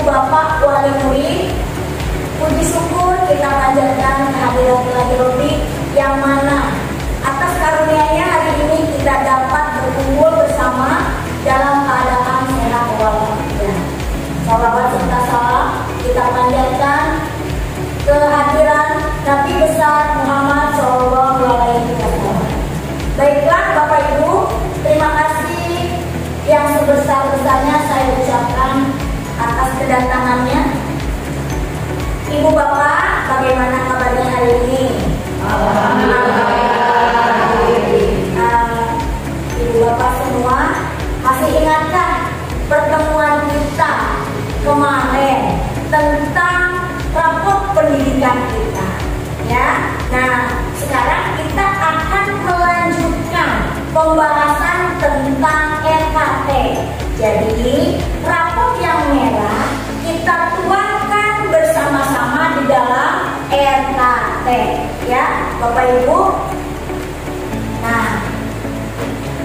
Bapak Wali Murid, puji syukur kita panjatkan kehadiran Ilahi Robbi yang mana atas karunia-Nya hari ini kita dapat berkumpul bersama dalam keadaan sehat walafiat. Salawat serta salam kita panjatkan kehadiran Nabi besar Muhammad SAW. Baiklah Bapak Ibu, terima kasih yang sebesar-besarnya saya ucapkan atas kedatangannya. Ibu Bapak, bagaimana kabarnya hari ini? Ibu Bapak semua masih ingatkah pertemuan kita kemarin tentang rapor pendidikan kita? Ya, nah sekarang kita akan melanjutkan pembahasan tentang RKT. Jadi rapor yang merah kita tuangkan bersama-sama di dalam RKT, ya Bapak Ibu. Nah,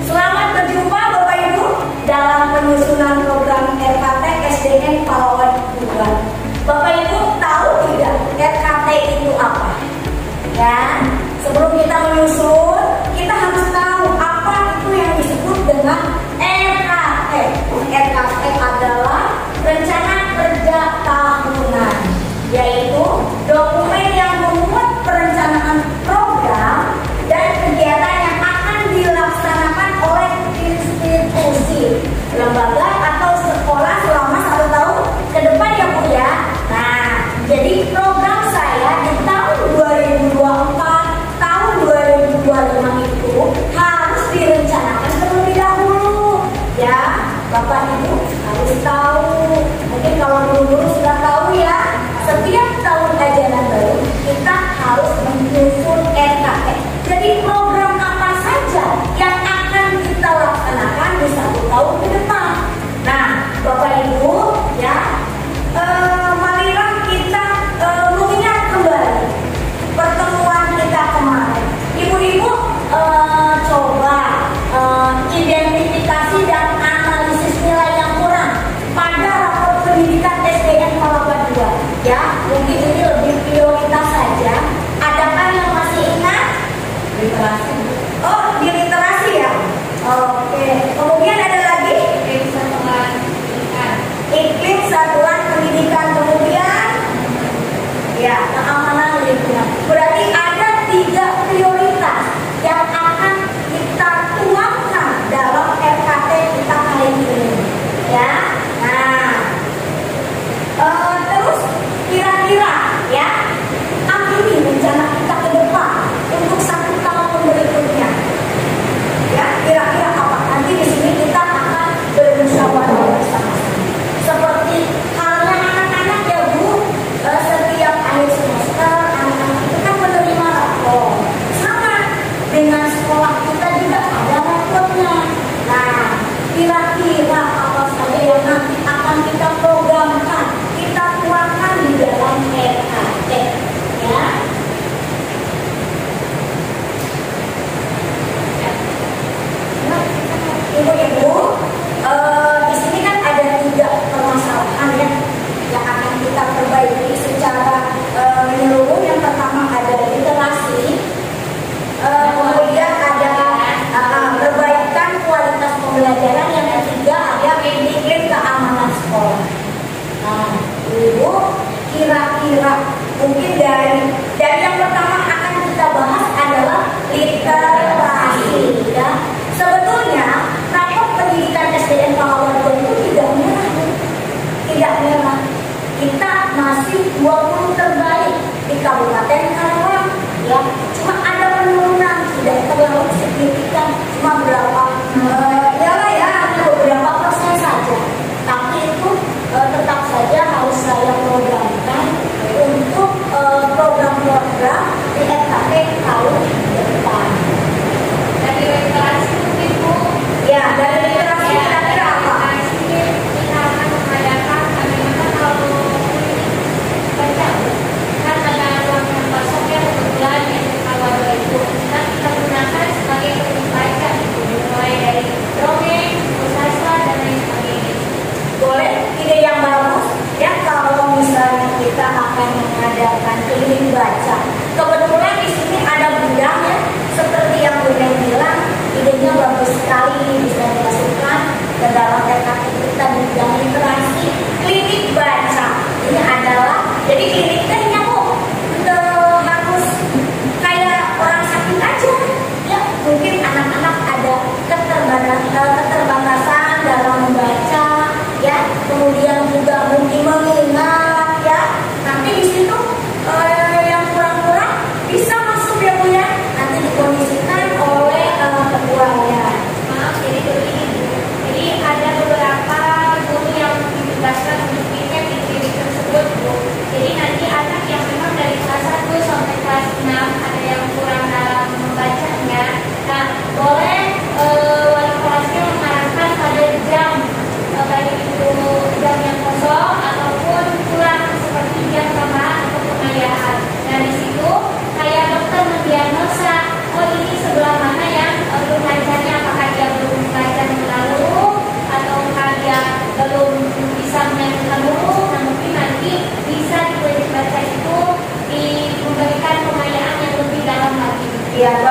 selamat berjumpa Bapak Ibu dalam penyusunan program RKT SDN Palawan 2. Bapak Ibu tahu tidak RKT itu apa? Ya, sebelum kita menyusun, kita harus tahu apa itu yang disebut dengan RKT. RKT adalah rencana kerja tahunan, yaitu dokumen yang memuat perencanaan program dan kegiatan yang akan dilaksanakan oleh institusi, lembaga atau sekolah selama 1 tahun ke depan ya Bu ya. Nah, jadi program saya di tahun 2024, tahun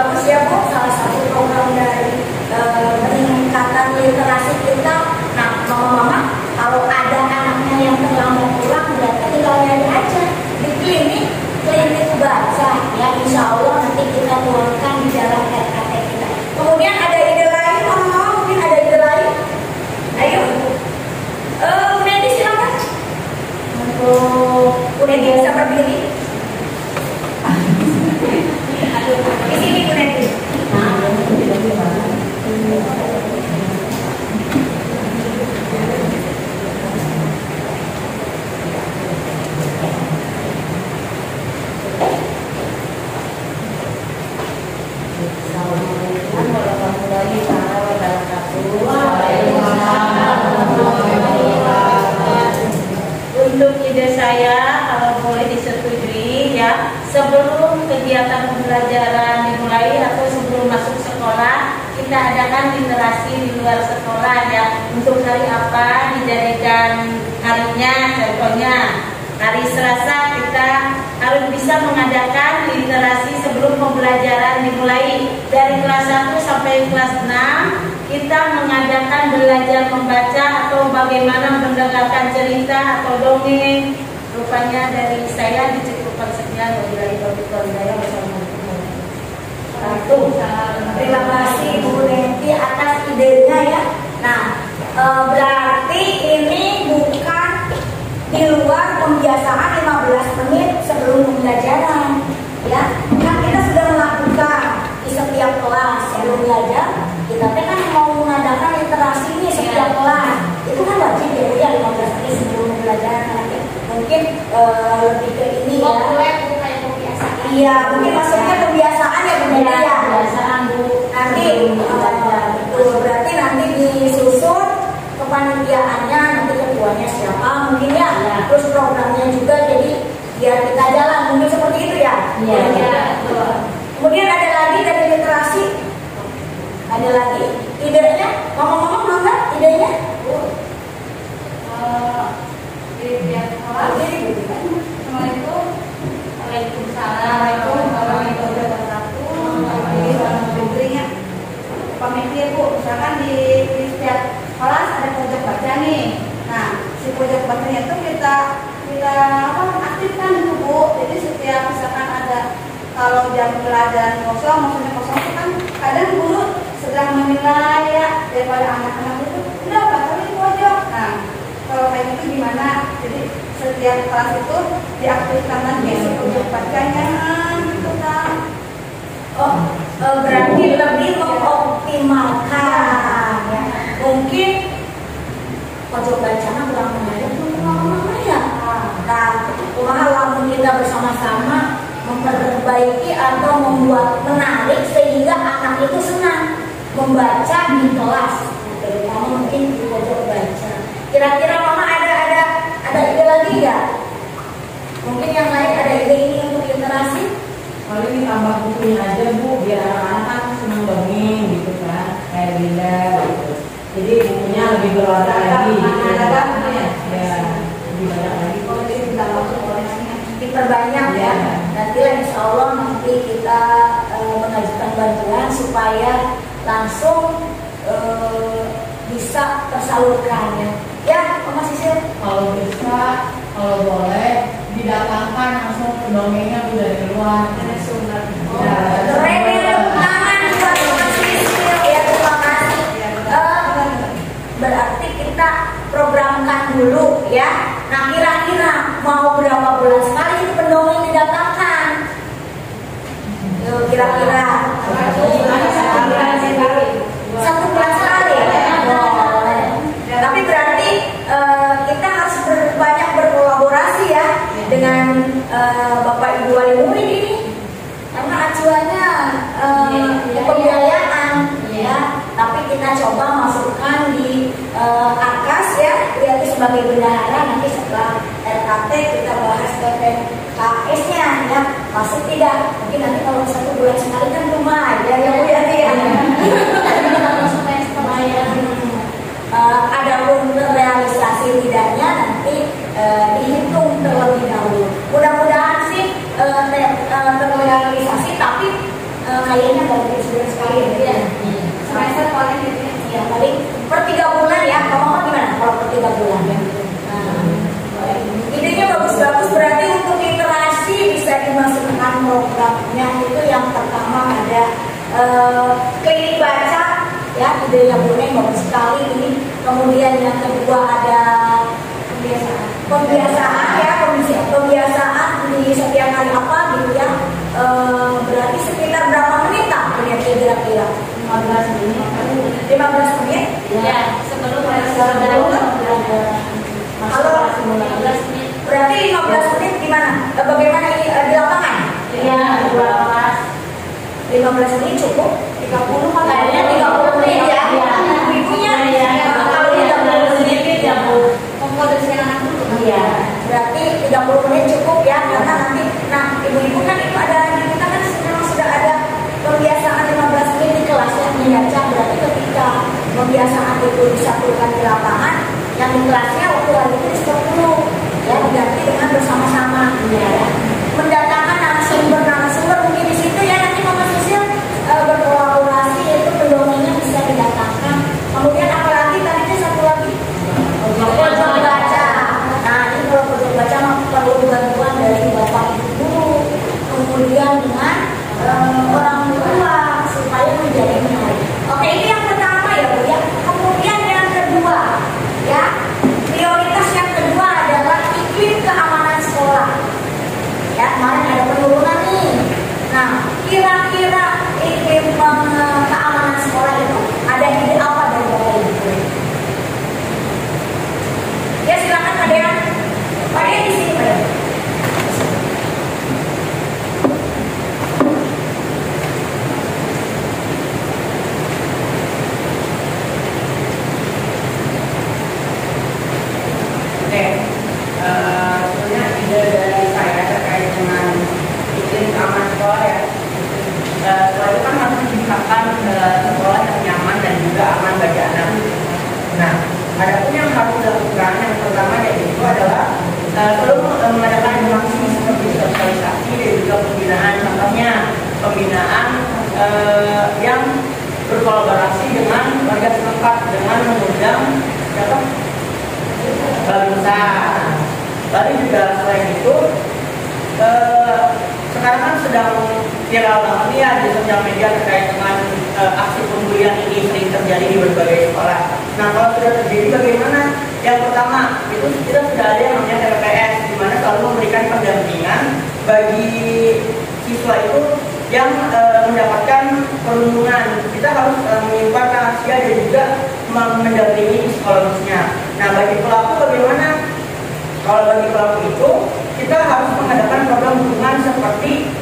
bagus ya Bu, salah satu program dari peningkatan literasi kita. Nah, mama-mama kalau ada anaknya yang terlambat pulang, berarti tinggal nyari aja di klinik baca ya, insya Allah nanti kita tuangkan di dalam RKT kita. Kemudian ada ide lain, mama-mama mungkin ada ide lain? Ayo, Unedi silakan. Untuk Unedi bisa berdiri. Di sini Unedi. Untuk ide saya, kalau boleh disetujui ya, sebelum kegiatan pembelajaran dimulai atau sebelum masuk sekolah, kita adakan literasi di luar sekolah ya. Untuk hari apa dijadikan harinya, contohnya hari Selasa kita harus bisa mengadakan literasi sebelum pembelajaran dimulai. Dari kelas 1 sampai kelas 6 kita mengadakan belajar membaca atau bagaimana mendengarkan cerita atau dongeng. Rupanya dari saya dicukupkan sekian. Terima kasih Bu Neti atas idenya ya. Nah, berarti ini bukan di luar pembiasaan 15 menit sebelum pembelajaran ya. Kan kita sudah melakukan di setiap kelas sebelum belajar. Kita kan mau mengadakan literasi ini setiap kelas. Itu kan wajib ya 15 menit sebelum pembelajaran nanti. Mungkin lebih ke ini ya. Iya, mungkin maksudnya kebiasaan ya Bu Neti ya. Kebiasaan Bu. Nanti betul, berarti nanti disusun kepanitiaannya, nanti ketuanya siapa mungkin ya. Terus programnya juga, jadi biar kita jalan mungkin seperti itu ya. Iya. Kemudian ada lagi dari literasi, ada lagi idenya, mama-mama belum kan idenya? Assalamualaikum warahmatullahi wabarakatuh. Pamit Bu, misalkan di setiap kelas ada pojok baca nih. Nah, si pojok bacanya itu kita aktifkan dulu Bu. Jadi setiap misalkan ada, kalau jam pelajaran kosong, maksudnya kosong itu kan kadang guru sedang menilai ya, daripada anak-anak itu udah baca di pojok. Nah, kalau kayak gitu gimana? Jadi setiap kelas itu diaktifkan lagi si pojok bacanya gitu kan. Berarti lebih mengoptimalkan ya. Mungkin pojok bacanya kurang menarik untuk mama-mama ya. Nah, kumaha lamun kita bersama-sama memperbaiki atau membuat menarik sehingga anak itu senang membaca di kelas, terutama mungkin di pojok baca. Kira-kira mama ada ide lagi ya? Mungkin yang lain ada ide ini untuk literasi? Paling tambah bukunya aja Bu, biar anak-anak kan senang dongeng gitu kan, kayak Linda gitu. Jadi bukunya lebih berwarna lagi gitu. Ya, lebih banyak lagi. Diperbanyak ya. Nanti lah insya Allah nanti kita mengajukan bantuan supaya langsung bisa tersalurkan ya. Ya, Mama Sisil. Kalau bisa, kalau boleh didatangkan langsung pendongengnya dari luar. Keren ya, tangan buat Mama Sisil ya, terima kasih. Berarti kita programkan dulu ya. Nah, kira-kira mau berapa bulan sekali itu pendongeng didatangkan? Kira-kira satu bulan sekali ya. Tapi berarti kita harus banyak berkolaborasi ya dengan Bapak Ibu wali murid ini, karena acuannya pembiayaan ya. Tapi kita coba masukkan di AKAS ya, berarti sebagai bendahara. Nanti setelah RKT kita bahas PPKS-nya ya, masuk tidak? Mungkin nanti kalau 1 bulan sekali kan lumayan ya Bu ya. Adapun realisasi tidaknya nanti dihitung terlebih dahulu. Mudah-mudahan sih terrealisasi, tapi kayaknya nggak ganti sebulan sekali ya. Semester paling gitu ya. Ya paling per 3 bulan ya. Kamu gimana kalau per 3 bulan? Nah, idenya bagus-bagus, berarti untuk literasi bisa dimasukkan programnya itu yang pertama ada klinik baca ya, ide yang boleh bagus sekali ini. Kemudian yang kedua ada pembiasaan ya, pembiasaan di setiap hari apa gitu ya. Berarti sekitar berapa menit tak kira-kira? 15 menit. 15 menit? Ya, sebelum kalau 15 menit. berarti 15 menit gimana? Bagaimana ini di lapangan? Iya, di kelas. 15 menit cukup? 30 kan? Kayaknya 30 menit ya. Ibunya ya. kalau 30 menit komposisi anak dulu. iya. Berarti 30 menit cukup ya, karena nanti ibu-ibu kan itu ada di kita kan memang sudah ada pembiasaan 15 menit di kelas yang membaca. Berarti ketika pembiasaan itu disatukan di lapangan, yang di kelasnya waktu hari itu di 10 ya, diganti dengan bersama-sama ya. Mendatangkan narasumber mungkin di situ ya, nanti Mama Sisil berkolaborasi, itu pendongengnya bisa didatangkan. Kemudian apalagi tadi itu satu lagi pojok baca. Nah ini kalau pojok baca perlu bantuan dari bapak ibu guru, kemudian dengan orang tua supaya menjadi menarik. Oke, ini yang pertama ya Bu ya. Kemudian yang kedua ya, prioritas yang kedua adalah iklim keamanan sekolah. Ya, kemarin ada penurunan nih. Nah, kira-kira iklim keamanan sekolah itu ada ide apa dari Bapak Ibu? Ya silakan Pak Dean. Pak Dean di sini Pak Dean. Sebenarnya ide dari saya terkait dengan iklim keamanan sekolah ya. Sekolah itu kan harus menciptakan sekolah yang nyaman dan juga aman bagi anak. Nah, ada pun yang harus dilakukan yang pertama yaitu adalah perlu mengadakan edukasi seperti sosialisasi dan juga pembinaan. Contohnya pembinaan yang berkolaborasi dengan warga setempat dengan mengundang balita. Lalu juga selain itu sekarang kan sedang viral banget ya di sosial media terkait dengan aksi pembulian ini sering terjadi di berbagai sekolah. Nah kalau sudah terjadi bagaimana? Yang pertama itu kita sudah ada yang namanya TPPS, di mana selalu memberikan pendampingan bagi siswa itu yang mendapatkan perlindungan. Kita harus menyimpan rahasia dan juga mendampingi psikologisnya. Nah bagi pelaku bagaimana? Kalau bagi pelaku itu kita harus mengadakan program dukungan seperti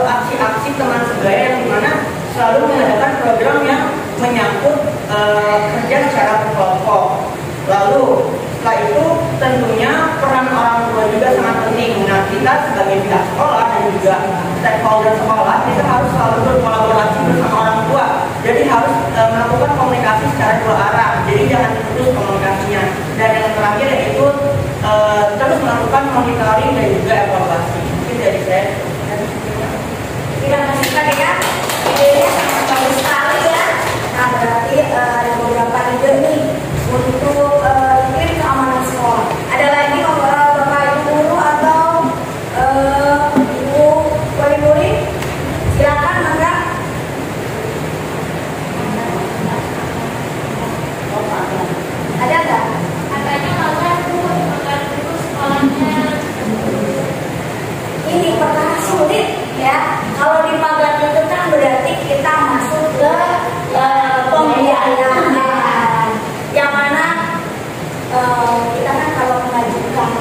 aksi-aksi teman sebaya yang dimana selalu mengadakan program yang menyangkut kerja secara berkelompok. Lalu setelah itu tentunya peran orang tua juga sangat penting. Nah kita sebagai pihak sekolah dan juga stakeholder sekolah kita harus selalu berkolaborasi bersama orang tua. Jadi harus melakukan komunikasi secara dua arah. Jadi jangan putus komunikasinya. Dan yang terakhir yaitu terus melakukan monitoring dan juga evaluasi. Mungkin dari saya. Terima kasih Pak Dean. Idenya sangat bagus sekali ya. Nah berarti ada beberapa ide nih untuk iklim keamanan sekolah. Ada lagi Bapak Ibu guru atau Ibu wali murid? Silakan Mangga. Ada nggak? Katanya makan dulu sekolahnya. Ini perkara sulit ya. Kalau di magang itu kan berarti kita masuk ke pembiayaan, yang mana kita kan kalau mengajukan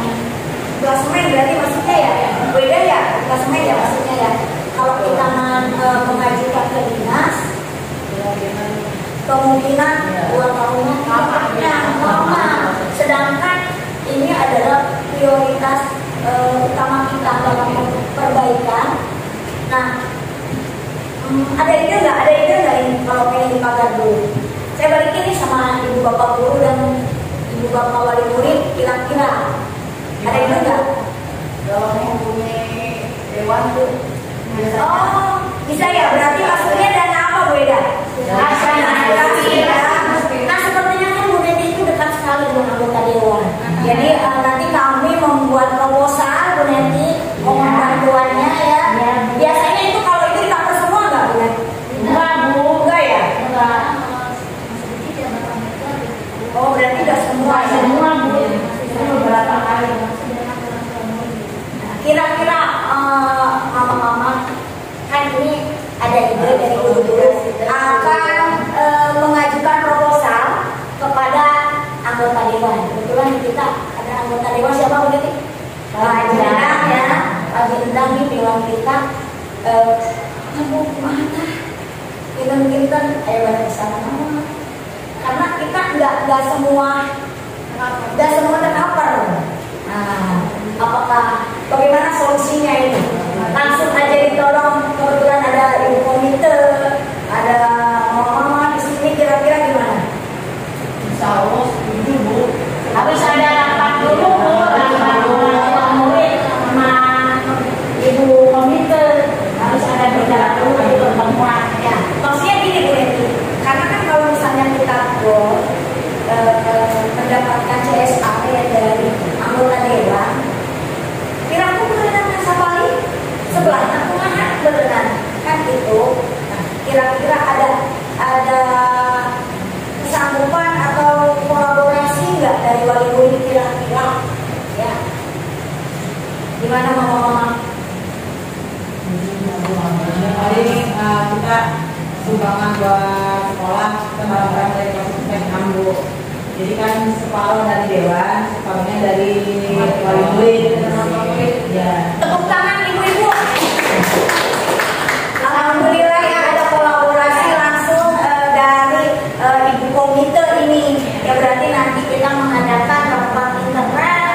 klasemen berarti maksudnya ya beda ya, klasemen ya maksudnya ya. Kalau kita mengajukan ke dinas, kemungkinan 2 tahunan lama. Sedangkan ini adalah prioritas utama kita dalam perbaikan. Nah, ada ide nggak ini kalau pengen dipagar dulu? Saya balikin nih sama ibu bapak guru dan ibu bapak wali murid, kira-kira ada ide nggak? Kalau mempunyai dewan tuh Oh, Bisa ya, berarti maksudnya dana apa Bu Eda? Aspirasi ya. Nah sepertinya kan Bu Neti itu dekat sekali dengan anggota dewan. Jadi nanti kami membuat proposal Bu Neti, mohon bantuannya ya. Biasanya itu kalau itu cover semua nggak Bu Neti? Enggak Bu, enggak ya? Enggak. Oh berarti udah semua ya? Semua Bu. Beberapa kali. Kira-kira mama-mama kan ini ada ide dari guru-guru akan mengajukan proposal kepada anggota dewan. Kebetulan kita ada anggota dewan siapa Bu Neti? Pak Endang ya, Pak Endang nih bilang kita mau kemana? Kinten ayo balik sama mama. Karena kita nggak semua tercover. Nah, apakah bagaimana solusinya ini? Langsung aja ditolong, kebetulan ada ibu komite, ada mama-mama di sini, kira-kira gimana? Insya Allah setuju Bu. Habis ada rapat dulu Bu, rapat murid sama ibu komite, harus ada berjalan dulu pertemuan ya. Maksudnya gini Bu Neti, karena kan kalau misalnya kita mendapatkan CSA ya dari anggota dewan, kira-kira beneran Sapali sebelahnya kumaha beneran kan itu. Nah, kira-kira ada kesanggupan atau kolaborasi nggak dari wali murid kira-kira ya? Gimana mama-mama? Paling kita sumbangan buat sekolah barang-barang dari kelas 6 Bu. Jadi kan separuh dari dewan, separuhnya dari wali murid. Ya. Tepuk tangan ibu-ibu. Alhamdulillah ya ada kolaborasi langsung dari ibu komite ini. Ya berarti nanti kita mengadakan rapat internal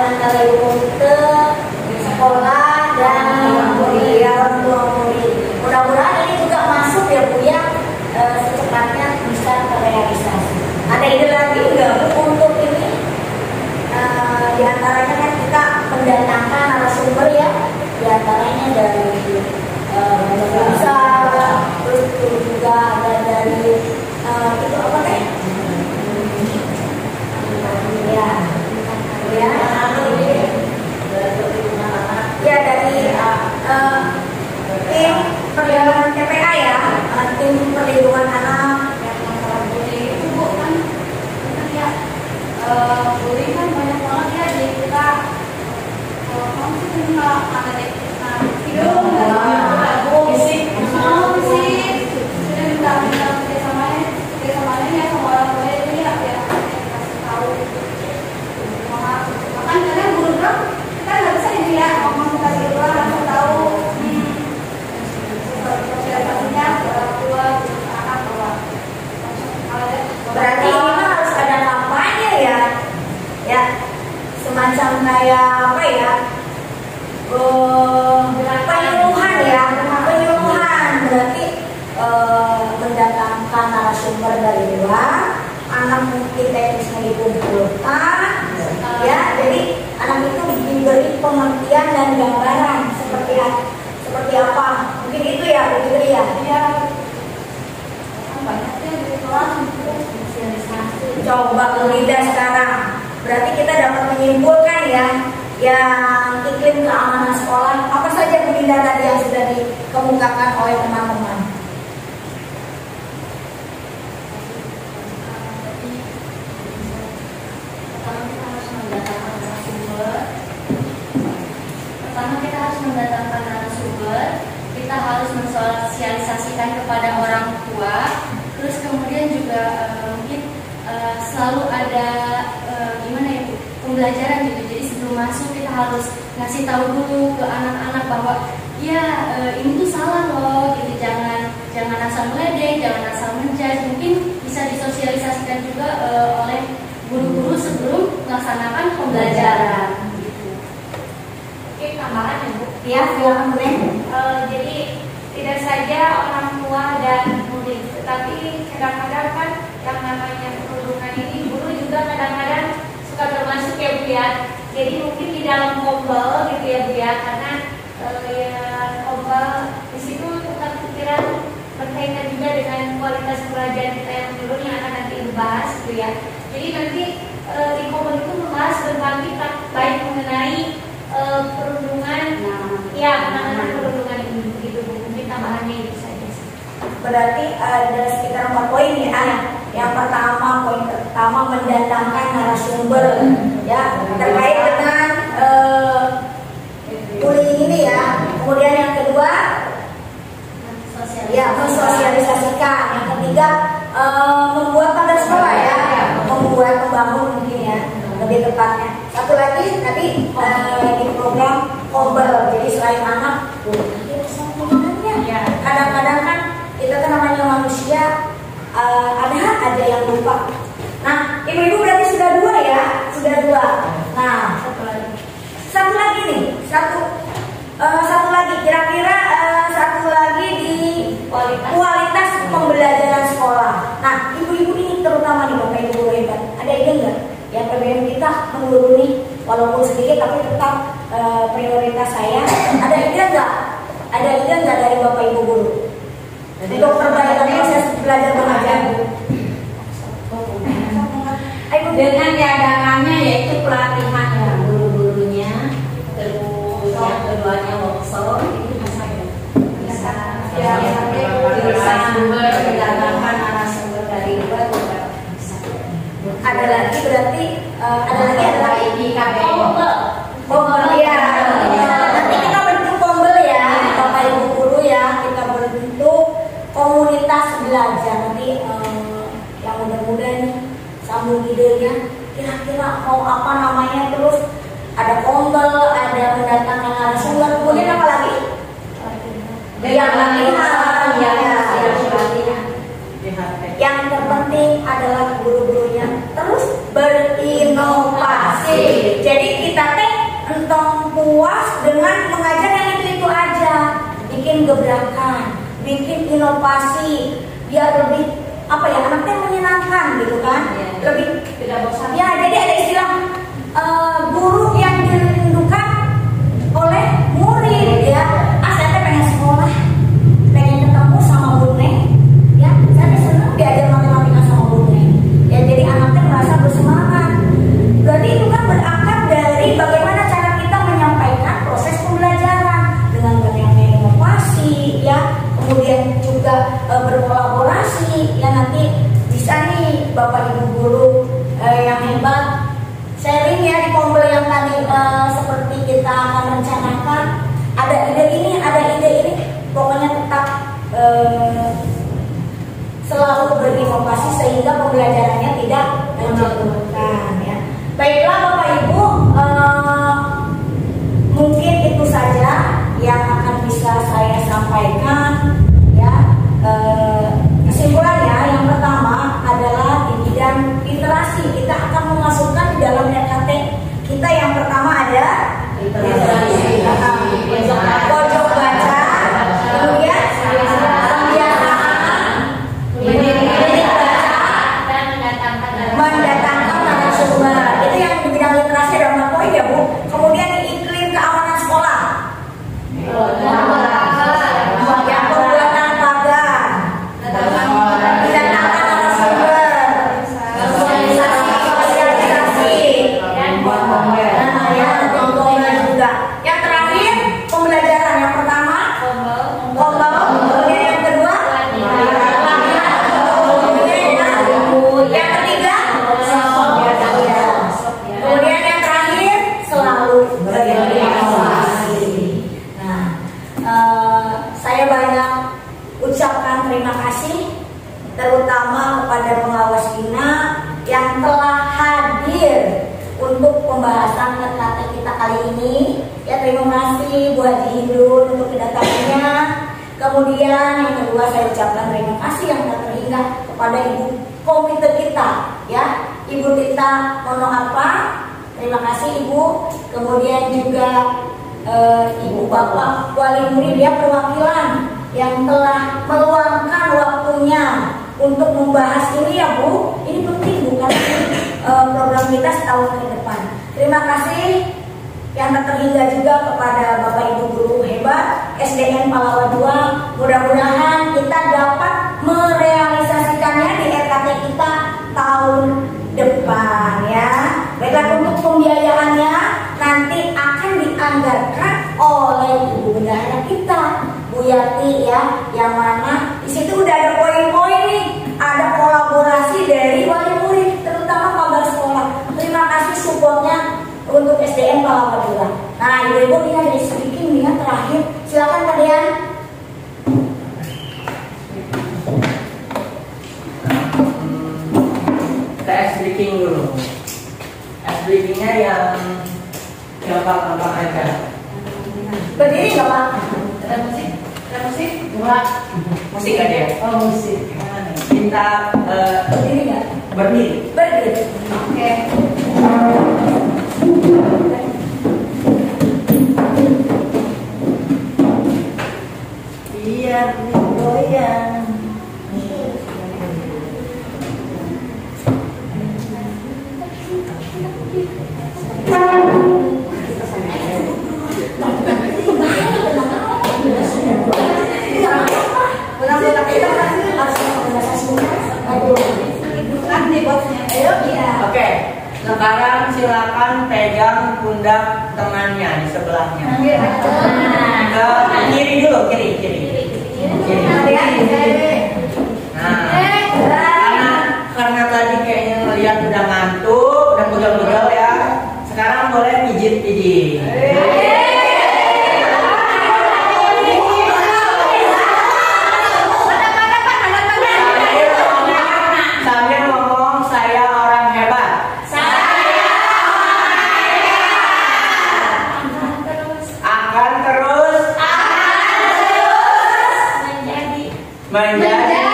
antara ibu komite, sekolah dan murid, ya orang tua murid. Mudah-mudahan ini juga masuk ya Bu ya, secepatnya bisa terrealisasi. Ada ide lagi nggak Bu untuk ini? Di antaranya kan kita mendatangkan narasumber ya, di antaranya dari bisa, terus juga ada dari itu apa teh? Ya dari tim perlindungan TPA ya, tim perlindungan anak yang masalah bullying itu Bu kan ya bullying kan banyak banget ya, jadi kita kamu sih nggak ada deh hidung fisik sudah minta kerjasamanya ya sama orang tua itu ya biar kasih tahu makan karena guru kan kita nggak bisa ini ya ngomong kasih doang langsung tahu sosialisasinya ke orang tua anak bahwa berarti ini harus ada kampanye ya semacam kayak apa ya, penyuluhan berarti mendatangkan narasumber dari luar, anak mungkin teknisnya dikumpulkan ya, jadi anak itu diberi pengertian dan gambaran seperti apa, mungkin itu ya begitu ya. Banyaknya di kelas untuk sosialisasi. Coba Bu Linda sekarang, berarti kita dapat menyimpulkan ya, yang iklim keamanan sekolah apa saja Bu Linda tadi yang sudah dikemukakan oleh teman-teman. Kita harus mensosialisasikan kepada orang tua, terus kemudian juga mungkin selalu ada gimana ya Bu, pembelajaran gitu. Jadi sebelum masuk kita harus ngasih tahu dulu ke anak-anak bahwa ya ini tuh salah loh gitu, jangan asal meledek, jangan asal menjudge. Mungkin bisa disosialisasikan juga oleh guru-guru sebelum melaksanakan pembelajaran gitu. Oke, tambahan ya Bu. Ya, silakan Bu. Jadi tidak saja orang tua dan murid, tetapi kadang-kadang kan yang namanya perundungan ini guru juga kadang-kadang suka termasuk ya Bu ya. Jadi mungkin di dalam kompel gitu ya Bu ya, karena ya kompel di situ dibahas gitu ya. Jadi nanti di Komel itu membahas berbagai baik mengenai perundungan, ya penanganan perundungan ini begitu Bu. Mungkin tambahannya itu saja. Berarti ada sekitar 4 poin ya. Yang pertama, poin pertama mendatangkan narasumber ya terkait dengan bullying ini ya. Kemudian yang kedua ya mensosialisasikan. Yang ketiga membuat tanda sekolah ya, membuat membangun mungkin ya lebih tepatnya. Satu lagi tadi di program Komel. Jadi selain anak, kadang-kadang kan kita kan namanya manusia, ada aja yang lupa. Nah, ibu-ibu berarti sudah 2 ya, sudah 2. Nah, satu lagi nih, satu lagi kira-kira satu lagi di kualitas pembelajaran sekolah. Nah, ibu-ibu ini terutama nih Bapak Ibu guru hebat, ada ide nggak? Ya PBM kita menuruni walaupun sedikit tapi tetap prioritas saya. Ada ide nggak? Ada ide nggak dari Bapak Ibu guru? Untuk perbaikan proses belajar mengajar. Dengan diadakannya yaitu pelatihan ya guru-gurunya, terus yang keduanya workshop itu bisa mendatangkan narasumber dari luar juga bisa. Ada lagi berarti ada lagi Komel ya. Nanti kita bentuk Komel ya, Bapak Ibu guru ya, kita bentuk komunitas belajar nanti yang muda-muda nih sambung idenya kira-kira mau apa namanya, terus ada Komel, ada mendatangkan narasumber, kemudian apa lagi? Yang latihan ya, yang terpenting adalah guru-gurunya terus berinovasi. Jadi kita entong puas dengan mengajar yang itu aja, bikin gebrakan, bikin inovasi biar lebih apa ya, anaknya menyenangkan gitu kan, lebih tidak bosan ya. Jadi ada istilah guru yang dirindukan oleh murid ya. Saya pengen sekolah, pengen ketemu sama Bu Neng ya, saya senang diajar matematika sama Bu Neng ya, jadi anaknya merasa bersemangat. Berarti itu kan berangkat dari bagaimana cara kita menyampaikan proses pembelajaran dengan banyaknya inovasi ya, kemudian juga berkolaborasi ya. Nanti bisa nih Bapak Ibu guru yang hebat sharing ya di Komel yang tadi seperti kita akan rencanakan. Ada ide ini, ada ide ini, pokoknya tetap selalu berinovasi sehingga pembelajarannya tidak menurunkan ya. Baiklah Bapak Ibu, mungkin itu saja yang akan bisa saya sampaikan ya. Kesimpulannya yang pertama adalah di bidang literasi kita akan memasukkan di dalam RKT kita yang pertama ada literasi, pojok baca, kemudian pembiasaan, mendatangkan narasumber. Itu yang di bidang literasi ada 4 poin ya Bu. Kemudian iklim keamanan sekolah, yang pembuatan pagar, mendatangkan narasumber, sosialisasi, dan Komel juga. Yang terakhir pembelajaran, yang pertama Komel, kemudian yang kedua yang ketiga kemudian yang terakhir selalu berinovasi. Nah, saya banyak ucapkan terima kasih terutama kepada pengawas Bina yang telah hadir untuk pembahasan RKT kita kali ini. Ya, terima kasih Bu Haji Hindun untuk kedatangannya. Kemudian yang kedua saya ucapkan terima kasih yang tak terhingga kepada Ibu komite kita ya, Ibu Tita Monoarfa. Terima kasih Ibu. Kemudian juga Ibu Bapak Wali Murid ya, perwakilan yang telah meluangkan waktunya untuk membahas ini ya Bu. Ini penting bukan program kita setahun ke depan. Terima kasih yang tak terhingga juga kepada Bapak Ibu guru hebat SDN Pahlawan 2. Mudah-mudahan kita dapat merealisasikannya di RKT kita tahun kemana-mana. Di situ udah ada poin-poin nih, ada kolaborasi dari wali murid, terutama kabar sekolah. Terima kasih supportnya untuk SDN Palawadura. Nah, ibu-ibu ini ada speaking nih terakhir. Silakan kalian. Kita speaking dulu. Speakingnya yang gampang-gampang aja. Berdiri nggak Pak? Ada musik? Ada musik? Musik aja ya? Oh, musik. Kita Berdiri nggak? berdiri. Berdiri. Oke. Biar goyang. Oke, sekarang silakan pegang pundak temannya di sebelahnya. Kiri dulu, kiri. Nah, karena tadi kayaknya ngeliat udah ngantuk, udah pegal-pegal ya. Sekarang boleh pijit-pijit. Sambil ngomong saya orang hebat. Akan terus menjadi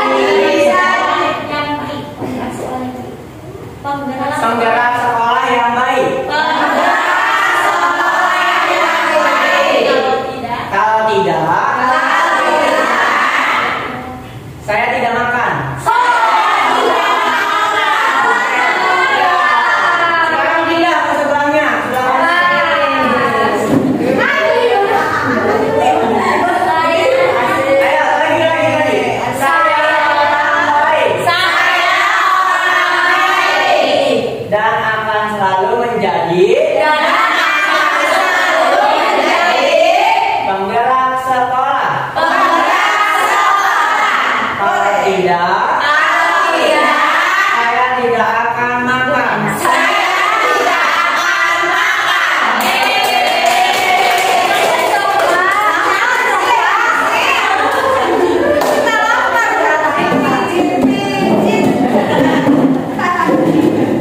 penggerak sekolah yang baik. Kalau tidak, saya tidak makan. Sekarang pindah ke sebelahnya. Ayo, lagi. Saya orang baik. Dan akan selalu menjadi penggerak sekolah. Kalau tidak, saya tidak akan makan.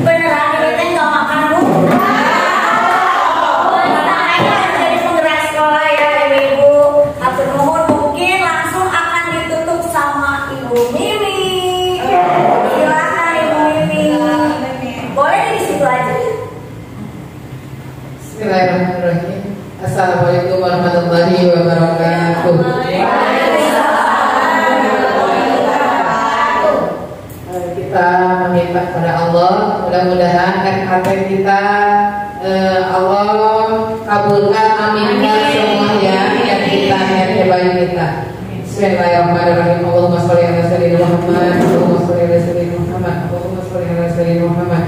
Beneran ini teh nggak makan Bu? Jadi penggerak sekolah ya ibu-ibu. Hatur nuhun, mungkin langsung akan ditutup sama Ibu Mimi. Silakan Ibu Mimi. Boleh di situ aja. Bismillahirrahmanirrahim. Assalamualaikum warahmatullahi wabarakatuh. Kita meminta kepada Allah, mudah-mudahan NKT kita Allah kabulkan, aminkan semuanya yang kita bagi kita. Bismillahirrahmanirrahim. Allahumma sholli ala sayyidina Muhammad. Allahumma sholli ala sayyidina Muhammad. Allahumma sholli ala sayyidina Muhammad.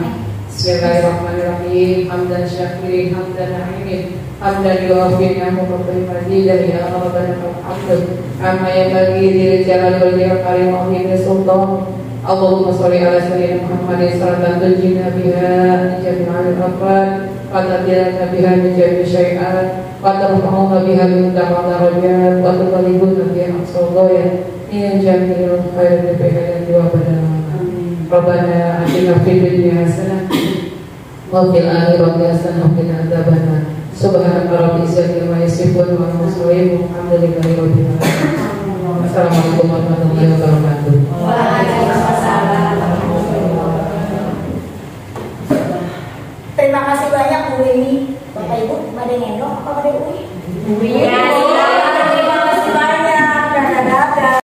Bismillahirrahmanirrahim. Hamdan syakirin, hamdan na'imin, hamdan yuwafi ni'amahu majidan ya rabbana alhamd. Amma yanbaghi lil jalali wal karim wa bil sultan. Allahumma sholli ala sayyidina Muhammadin salatan tunjina biha min jami'il afat wa tahdilana biha min jami'i syai'at wa tarfa'una biha min darajat wa tuqallibuna biha aqsal ghayat min jami'il khairin fi hayati wa badana. Rabbana atina fid dunya hasanah wa fil akhirati hasanah wa qina adzabannar. Subhana rabbika rabbil izzati amma yasifun wa salamun alhamdulillahi rabbil alamin. Assalamualaikum warahmatullahi wabarakatuh.